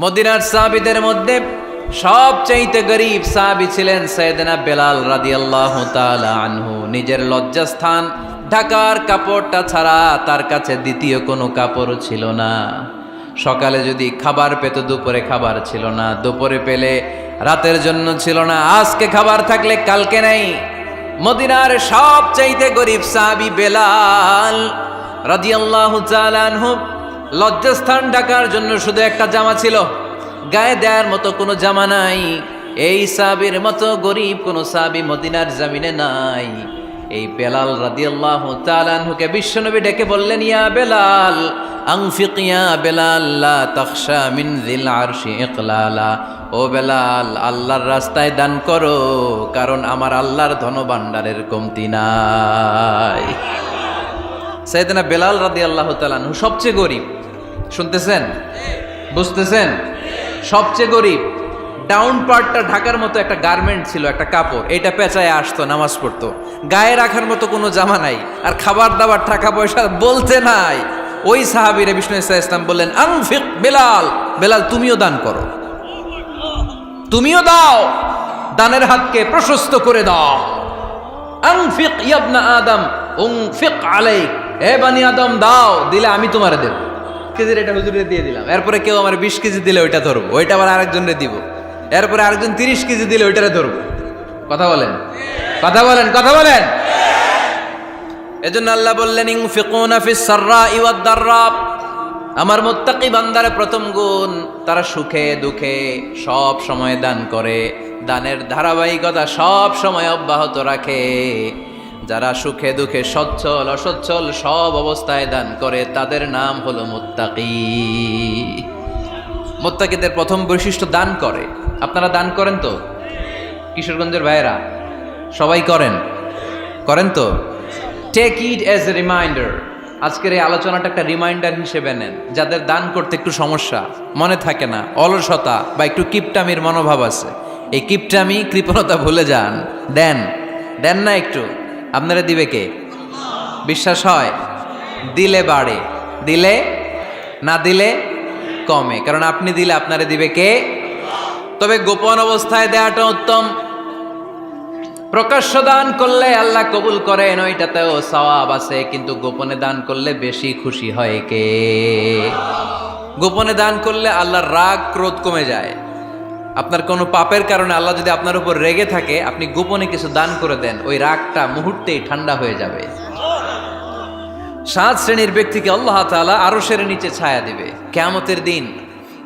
মদিনার সাহাবীদের মধ্যে সবচাইতে গরীব সাহাবী ছিলেন সাইয়েদনা বেলাল রাদিয়াল্লাহু তাআলা আনহু। নিজের লজ্জাস্থান ঢাকার কাপড়টা ছাড়া তার কাছে দ্বিতীয় কোনো কাপড় ছিল না। সকালে যদি খাবার পেত, দুপুরে খাবার ছিল না, দুপুরে পেলে রাতের জন্য ছিল না, আজকে খাবার থাকলে কালকে নাই। মদিনার সবচাইতে গরীব সাহাবী বেলাল রাদিয়াল্লাহু তাআলা আনহু, লজ্জাস্থান ঢাকার জন্য শুধু একটা জামা ছিল, গায়ে দেওয়ার মতো কোনো জামা নাই। এই সাহাবীর মতো গরীব কোনো সাহাবী মদিনার জমিনে নাই। এই বেলাল রাদিয়াল্লাহু তাআলা আনহুকে বিশ্বনবী ডেকে বললেন, ইয়া বেলাল আনফিক ইয়া বেলাল লা তাখশা মিন যিল আরশি ইকলালা। ও বেলাল, আল্লাহর রাস্তায় দান করো, কারণ আমার আল্লাহর ধনভাণ্ডারের কমতি নাই। সাইয়েদনা বেলাল রাদিয়াল্লাহু তাআলা আনহু সবচেয়ে গরীব। শুনতেছেন? বুঝতেছেন? সবচেয়ে গরীব। ডাউন পার্টটা ঢাকার মতো একটা গার্মেন্ট ছিল, একটা কাপড়, এটা পেঁচায় আসতো, নামাজ পড়তো। গায়ে রাখার মতো কোনো জামা নাই, আর খাবার দাবার টাকা পয়সা বলতে নাই। ওই সাহাবীরে বিষ্ণু ইসলাম বললেন, আনফিক বেলাল, বেলাল তুমিও দান করো, তুমিও দাও, দানের হাতকে প্রশস্ত করে দাও। আনফিক ইবনা আদম উনফিক আলাইক, হে বানি আদম দাও, দিলে আমি তোমারে দেব। কেজির এটা হুজুরে দিয়ে দিলাম, এরপরে কেউ আমার 20 কেজি দিলে ওইটা ধরবো, ওইটা আবার আরেকজনরে দিব, এরপরে আরেকজন 30 কেজি দিলে ওইটারে ধরবো। কথা বলেন, কথা বলেন, কথা বলেন। এজন্য আল্লাহ বললেন, ইনফিকুনা ফিস সাররাই ওয়াদ দাররা। আমার মুত্তাকি বান্দার প্রথম গুণ, তারা সুখে দুঃখে সব সময় দান করে, দানের ধারাবাহিকতা সব সময় অব্যাহত রাখে। যারা সুখে দুঃখে সচ্ছল অসচ্ছল সব অবস্থায় দান করে, তাদের নাম হলো মুত্তাকি। মুত্তাকিদের প্রথম বৈশিষ্ট্য দান করে। আপনারা দান করেন তো? কিশোরগঞ্জের ভাইয়েরা সবাই করেন? করেন তো? Take it as a reminder. আজকের এই আলোচনাটা একটা রিমাইন্ডার হিসেবে নেন। যাদের দান করতে একটু সমস্যা, মনে থাকে না, অলসতা বা একটু কিপটামির মনোভাব আছে, এই কিপটামি কৃপণতা ভুলে যান, দেন। দেন না একটু, আপনারা দিবে কে? বিশ্বাস হয়? দিলে বাড়ে, দিলে না দিলে কমে, কারণ আপনি দিলে আপনারে দিবে কে? তবে গোপন অবস্থায় দেওয়াটা উত্তম। প্রকাশ্য দান করলে আল্লাহ কবুল করেন, ওইটাতেও সওয়াব আছে, কিন্তু গোপনে দান করলে বেশি খুশি হয় কে? গোপনে দান করলে আল্লাহর রাগ ক্রোধ কমে যায়। আপনার কোনো পাপের কারণে আল্লাহ যদি আপনার উপর রেগে থাকে, আপনি গোপনে কিছু দান করে দেন, ওই রাগটা মুহূর্তেই ঠান্ডা হয়ে যাবে। 7 শ্রেণীর ব্যক্তিকে আল্লাহ তাআলা আরশের নিচে ছায়া দিবে কিয়ামতের দিন,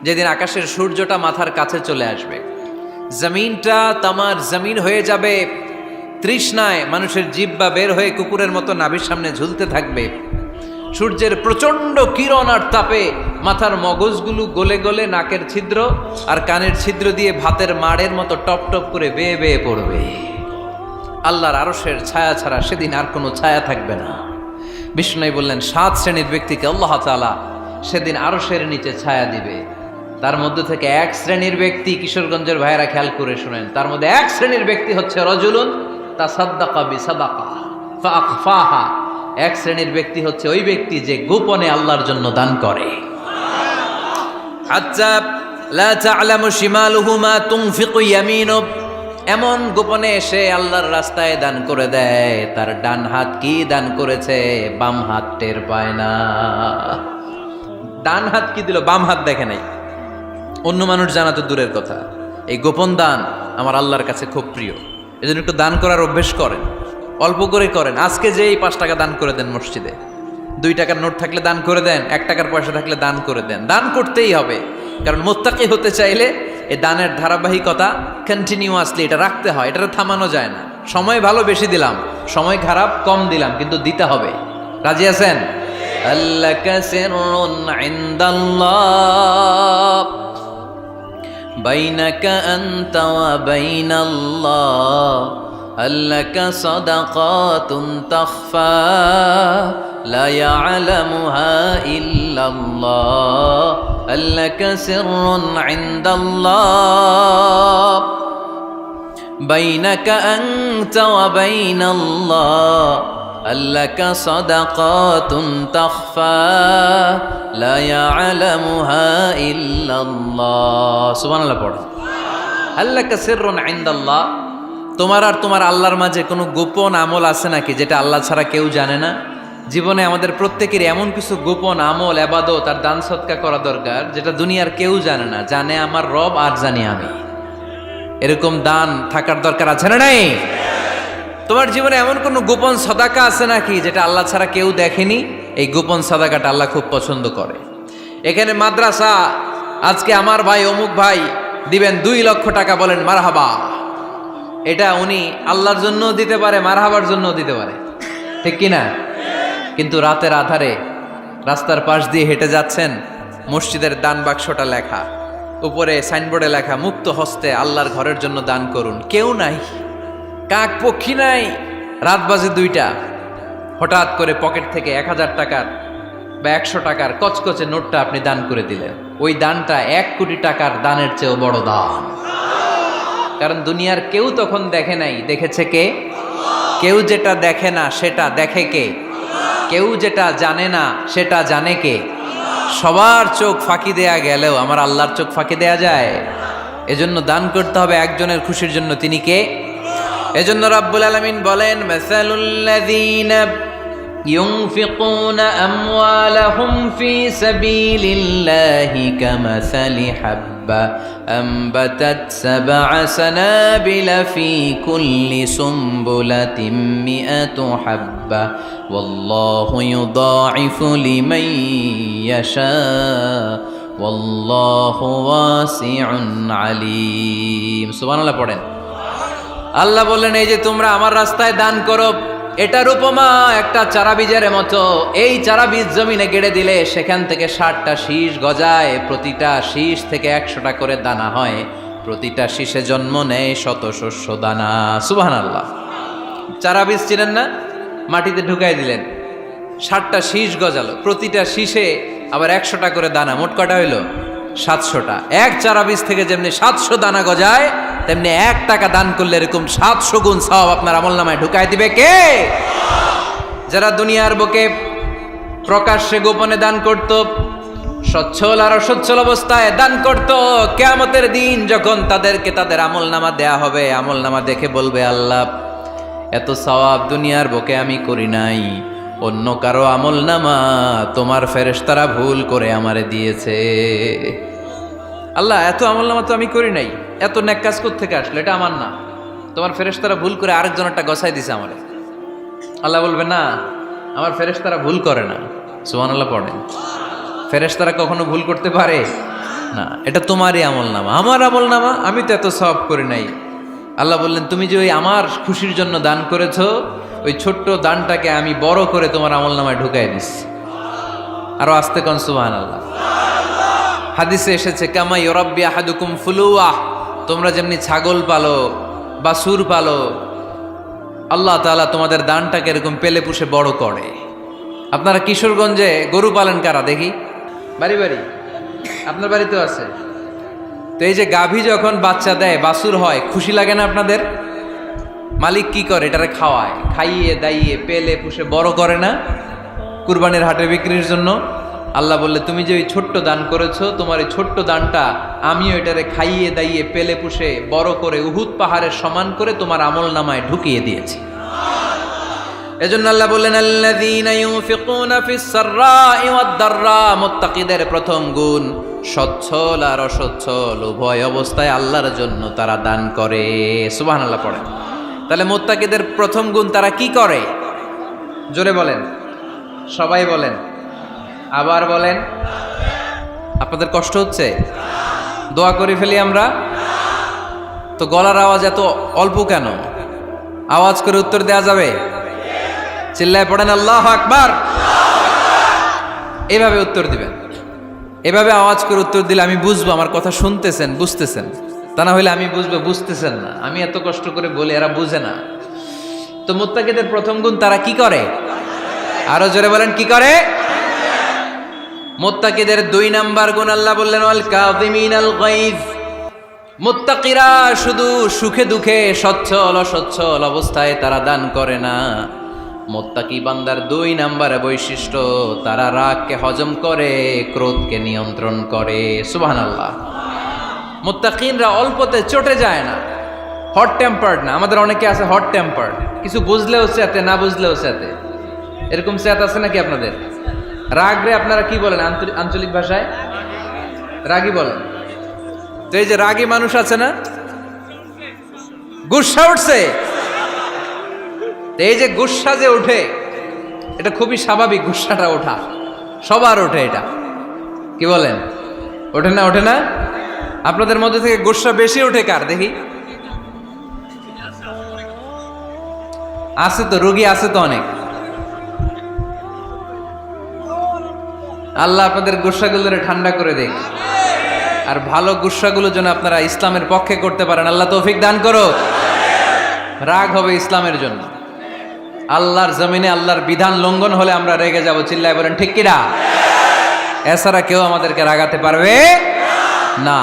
যেদিন আকাশের সূর্যটা মাথার কাছে চলে আসবে, জমিনটা তামার জমিন হয়ে যাবে, তৃষ্ণায় মানুষের জিহ্বা বের হয়ে কুকুরের মতো নাভির সামনে ঝুলতে থাকবে। সূর্যের প্রচন্ড কিরণ আর তাপে মাথার মগজগুলো গলে গলে নাকের ছিদ্র আর কানের ছিদ্র দিয়ে ভাতের মাড়ের মতো টপ টপ করে বেয়ে বেয়ে পড়বে। আল্লাহর আরশের ছায়া ছাড়া সেদিন আর কোনো ছায়া থাকবে না। বিষ্ণু বললেন, 7 শ্রেণীর ব্যক্তিকে আল্লাহ তাআলা সেদিন আরশের নিচে ছায়া দিবে। তার মধ্যে থেকে 1 শ্রেণীর ব্যক্তি, কিশোরগঞ্জের ভাইয়েরা খেয়াল করে শুনেন, তার মধ্যে 1 শ্রেণীর ব্যক্তি হচ্ছে রজুলুন তাসাদ্দাকা বিসাদাকা ফাআখফাহা। 1 শ্রেণীর ব্যক্তি হচ্ছে ওই ব্যক্তি যে গোপনে আল্লাহর জন্য দান করে। হাত্তা লা তা'লামু শিমালুহু মা তুনফিকু ইয়ামিনু। এমন গোপনে এসে আল্লাহর রাস্তায় দান করে দেয়, তার ডান হাত কি দান করেছে বাম হাত টের পায় না। ডান হাত কি দিল, বাম হাত দেখে নাই। অন্য মানুষ জানা তো দূরের কথা, এই গোপন দান আমার আল্লাহর কাছে খুব প্রিয়। এজন্য একটু দান করার অভ্যেস করেন, অল্প করে করেন। আজকে যে এই 5 টাকা দান করে দেন মসজিদে, 2 টাকার নোট থাকলে দান করে দেন, 1 টাকার পয়সা থাকলে দান করে দেন। দান করতেই হবে, কারণ মুত্তাকি হতে চাইলে এই দানের ধারাবাহিকতা কন্টিনিউয়াসলি এটা রাখতে হয়, এটা থামানো যায় না। সময় ভালো বেশি দিলাম, সময় খারাপ কম দিলাম, কিন্তু দিতে হবে। রাজি আছেন? আল্লাকা সিররুন ইনদাল্লাহ বাইনাকা আনতা ওয়া বাইনাল্লাহ, আল্লাকা সাদাকাতুন তাখফা লা ইয়ালামুহা ইল্লাল্লাহ, আল্লাকা সিররুন ইনদাল্লাহ বাইনাকা আনতা ওয়া বাইনাল্লাহ আল্লাকা সাদাকাতুন তাখফা লা ইয়ালামুহা ইল্লাল্লাহ। সুবহানাল্লাহ পড়ো। আল্লাকা সিররুন ইনদাল্লাহ, তোমার আর তোমার আল্লাহর মাঝে কোনো গোপন আমল আছে নাকি যেটা আল্লাহ ছাড়া কেউ জানে না? জীবনে আমাদের প্রত্যেকের এমন কিছু গোপন আমল, ইবাদত আর দান সদকা করা দরকার যেটা দুনিয়ার কেউ জানে না, জানে আমার রব আর জানি আমি। এরকম দান থাকার দরকার আছে না নাই? তোমার জীবনে এমন কোনো গোপন সাদাকা আছে নাকি যেটা আল্লাহ ছাড়া কেউ দেখেনি? এই গোপন সাদাকাটা আল্লাহ খুব পছন্দ করে। এখানে মাদ্রাসা, আজকে আমার ভাই অমুক ভাই দিবেন 2 লক্ষ টাকা, বলেন মারহাবা। এটা উনি আল্লাহর জন্য দিতে পারে, মারহাবার জন্য দিতে পারে, ঠিক কিনা? কিন্তু রাতের আধারে রাস্তার পাশ দিয়ে হেঁটে যাচ্ছেন, মসজিদের দান বাক্সটা লেখা, উপরে সাইনবোর্ডে লেখা মুক্ত হস্তে আল্লাহর ঘরের জন্য দান করুন। কেউ নাই, কাক পক্ষী নাই, রাত বাজে 2টা, হঠাৎ করে পকেট থেকে 1000 টাকার বা 100 টাকার কচকচে নোটটা আপনি দান করে দিলেন। ওই দানটা 1 কোটি টাকার দানের চেয়েও বড় দান। কারণ দুনিয়ার কেউ তখন দেখে নাই, দেখেছে কে? কেউ যেটা দেখে না সেটা দেখে কে? কেউ যেটা জানে না সেটা জানে কে? সবার চোখ ফাঁকি দেয়া গেলেও আমার আল্লাহর চোখ ফাঁকি দেয়া যায়? এজন্য দান করতে হবে একজনের খুশির জন্য, তিনি কে? এজন্য রাব্বুল আলামিন বলেন, মাসালুল্লাযীনা ইউনফিকুনা আমওয়ালাহুম ফি সাবিলিল্লাহি কামাসালি হাব্বা আনবাতাত সাবআ সানাবিলা ফি কুল্লি সুমবুলাতিন মিআতু হাব্বা ওয়াল্লাহু ইউদাঈফু লিমান ইয়াশা ওয়াল্লাহু ওয়াসিউন আলীম। সুবহানাল্লাহ পড়েন। আল্লাহ বললেন, এই যে তোমরা আমার রাস্তায় দান করো, এটার উপমা একটা চারা বীজের মতো। এই চারা বীজ জমিনে গেড়ে দিলে সেখান থেকে 60টা শীষ গজায়, প্রতিটা শীষ থেকে 100টা করে দানা হয়, প্রতিটা শীষে জন্ম নেয় শত শস্য দানা। সুবহানাল্লাহ। চারা বীজ ছিলেন না, মাটিতে ঢুকাই দিলেন, 60টা শীষ গজালো, প্রতিটা শীষে আবার 100টা করে দানা, মোট কটা হইল? 700টা। এক চারা বীজ থেকে যেমনি 700 দানা গজায়, তেমনি 1 টাকা দান করলে এরকম 700 গুণ সওয়াব আপনার আমলনামায় ঢুকাই দিবে কে? যারা দুনিয়ার বুকে প্রকাশ্যে গোপনে দান করত, সচ্ছল আর অসচ্ছল অবস্থায় দান করত, কিয়ামতের দিন যখন তাদেরকে তাদের আমলনামা দেয়া হবে, আমলনামা দেখে বলবে, আল্লাহ এত সওয়াব দুনিয়ার বুকে আমি করি নাই, অন্য কারো আমলনামা তোমার ফেরেশতারা ভুল করে আমারে দিয়েছে। আল্লাহ এত আমলনামা তো আমি করি নাই, এত নেক কাজ কোত্থেকে আসলো? এটা আমার না, তোমার ফেরেশতারা ভুল করে আরেকজনেরটা গছাই দিছে আমারে। আল্লাহ বলবে, না, আমার ফেরেশতারা ভুল করে না। সুবহানাল্লাহ পড়েন। ফেরেশতারা কখনো ভুল করতে পারে না, এটা তোমারই আমলনামা, আমার আমলনামা, আমি তো এত সওয়াব করি নাই। আল্লাহ বললেন, তুমি যে ওই আমার খুশির জন্য দান করেছো, ওই ছোট্ট দানটাকে আমি বড় করে তোমার আমলনামায় ঢুকাই দিচ্ছি। আরো আস্তে কোন সুবহানাল্লাহ। হাদিসে এসেছে, কামা ইউরাব্বি আহাদুকুম ফুলুয়া, তোমরা যেমনি ছাগল পালো, বাছুর পালো, আল্লাহ তাআলা তোমাদের দানটাকে এরকম পেলে পুষে বড় করে। আপনারা কিশোরগঞ্জে গরু পালেন কারা দেখি? বাড়ি বাড়ি, আপনার বাড়িতেও আছে। তো এই যে গাভী যখন বাচ্চা দেয়, বাছুর হয়, খুশি লাগে না আপনাদের? মালিক কি করে? এটারে খাওয়ায়, খাইয়ে দাইয়ে পেলে পুষে বড় করে না? কুরবানির হাটে বিক্রির জন্য। আল্লাহ বললে, তুমি যে ওই ছোট্ট দান করেছো, তোমার এই ছোট্ট দানটা আমিও এটারে খাইয়ে দাইয়ে পেলে পুষে বড় করে উহুদ পাহাড়ের সমান করে তোমার আমলনামায় ঢুকিয়ে দিয়েছি। এজন্য আল্লাহ বললেন, আল্লাযীনা ইউনফিকুনা ফিস সাররাই ওয়াদ দাররা, মুত্তাকিদের প্রথম গুণ সচ্ছল আর অসচ্ছল উভয় অবস্থায় আল্লাহর জন্য তারা দান করে। সুবহানাল্লাহ পড়েন। তাহলে মুত্তাকিদের প্রথম গুণ, তারা কি করে? জোরে বলেন, সবাই বলেন, আবার বলেন। আপনাদের কষ্ট হচ্ছে? দোয়া করে ফেলি আমরা তো। গলার আওয়াজ এত অল্প কেন? আওয়াজ করে উত্তর দেয়া যাবে? চিল্লায় পড়েন আল্লাহু আকবার। এভাবে উত্তর দিবেন, এভাবে আওয়াজ করে উত্তর দিলে আমি বুঝবো আমার কথা শুনতেছেন, বুঝতেছেন। তা না হলে আমি বুঝবো বুঝতেছেন না, আমি এত কষ্ট করে বলি, এরা বুঝে না। তো মুত্তাকিদের প্রথম গুণ, তারা কি করে? আরো জোরে বলেন, কি করে? মুত্তাকিদের 2 নাম্বার গুণ আল্লাহ বললেন, ওয়াল কাযিমিনাল গায়জ। মুত্তাকিরা শুধু সুখে দুঃখে, সচ্ছল অসচ্ছল অবস্থায় তারা দান করে না, মুত্তাকি বান্দার 2 নম্বরে বৈশিষ্ট্য, তারা রাগকে হজম করে, ক্রোধকে নিয়ন্ত্রণ করে। সুবহানাল্লাহ। মুত্তাকিনরা অল্পতে চটে যায় না, হট টেম্পার্ড না। আমাদের অনেকে আছে হট টেম্পার্ড, কিছু বুঝলেও চেতে, না বুঝলেও চেতে। এরকম চেত আছে নাকি আপনাদের? রাগ রে আপনারা কি বলেন আঞ্চলিক ভাষায়? রাগী বলেন। তো এই যে রাগী মানুষ আছে না, গুসা উঠছে, এই যে গুসা যে ওঠে, এটা খুবই স্বাভাবিক। গুসাটা ওঠা সবার ওঠে, এটা কি বলেন? ওঠে না? ওঠে না? আপনাদের মধ্যে থেকে গুসা বেশি ওঠে কার দেখি? আছে তো, রোগী আছে তো অনেক। আল্লাহ আপনাদের গুসাগুলোরে ঠান্ডা করে দেখ, আর ভালো গুসাগুলো যেন আপনারা ইসলামের পক্ষে করতে পারেন। আল্লাহ তৌফিক দান করো। রাগ হবে ইসলামের জন্য। আল্লাহর জমিনে আল্লাহর বিধান লঙ্ঘন হলে আমরা রেগে যাব, চিল্লায় বলেন ঠিক কিনা? এছাড়া কেউ আমাদেরকে রাগাতে পারবে না।